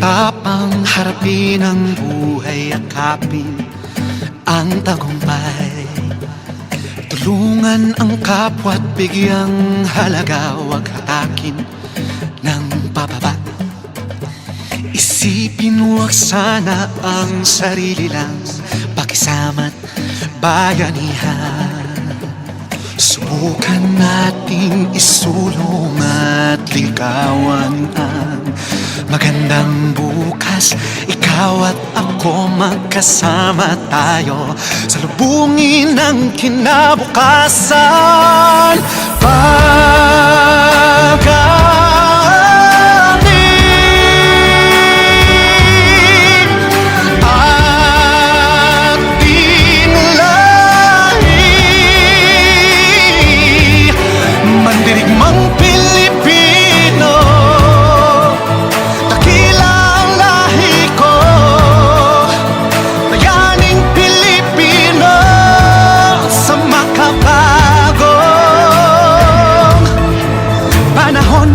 Tapang harapin ang buhay, yakapin ang tagumpay. Tulungan ang kapwa't bigyang halaga, huwag hatakin ng pababa. Isipin huwag sana ang sarili lang, pakisama't bayanihan. Subukan nating isulong at ligawan ang magandang bukas. Ikaw at ako magkasama tayo, salubungin ang kinabukasan. Pag-amin at dinalahi, mandirigmang Pilipino, dakila ang lahi ko, bayaning Pilipino sa makabagong panahon.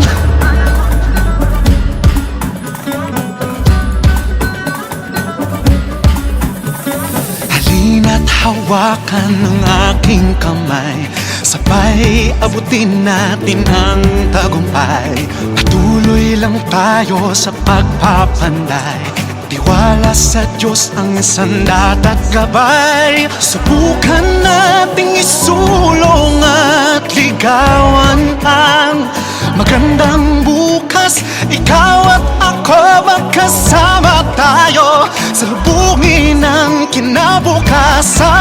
Halina't hawakan ng aking kamay, sabay abutin natin ang tagumpay. Patuloy lang tayo sa pagpapanday, tiwala sa Diyos ang sandat at gabay. Subukan nating isulong at ligawan ang magandang bukas. Ikaw at ako magkasama tayo, salubungin ang kinabukasan.